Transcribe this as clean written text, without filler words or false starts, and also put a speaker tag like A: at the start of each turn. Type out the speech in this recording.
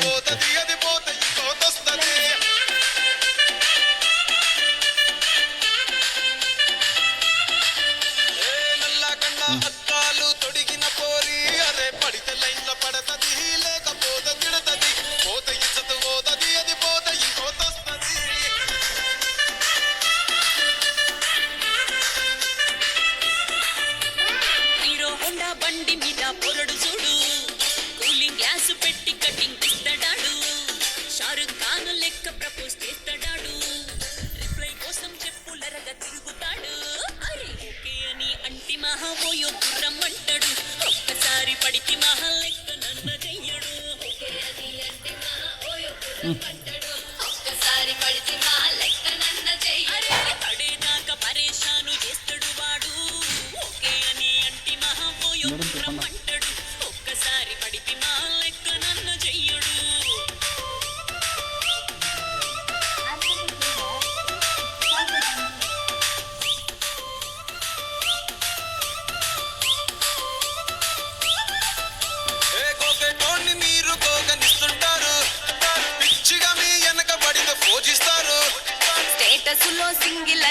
A: పోతది అది పోతే ఇంకోతొస్తది నల్లా కన్నా అద్దాలు తొడిగిన పోరి అరే పడితే లైన్ల పడతది లేకపోతే తిడతది పోత ఇచ్చత పోతది అది పోతే ఇంకోతొస్తది
B: హీరో హోండా బండి మీద పొరడు చూడు కూలింగ్ గ్లాస్ పెట్టి కటింగ్ ఇస్తాడాడు షారుఖ్ ఖాన్ లెక్క ప్రపోజ్ చేస్తాడాడు రిప్లై కోసం చెప్పులరగా తిరుగుతాడు అరే ఓకే అని అంటి మహా ఓయో గుర్రమ్మంటాడు ఒక్కసారి పడికి మహా లెక్క నన్న చెయ్యడు ఓకే అని అంటి మహా ఓయో గుర్రమ్మంటాడు ఒక్కసారి పడికి మహా లెక్క నన్న చెయ్యడు పడేదాకా పరేషాను చేస్తాడు వాడు ఓకే అని అంటి మహా ఓయో గుర్రమ్మంటాడు ఒక్కసారి పడికి మహా లెక్క నన్న చెయ్యడు
A: కోకెటోన్ని మీరు కోగనిస్తుంటారు పిచ్చిగా మీ వెనక పడితే పూజిస్తారు
B: స్టేటస్ లో సింగిల్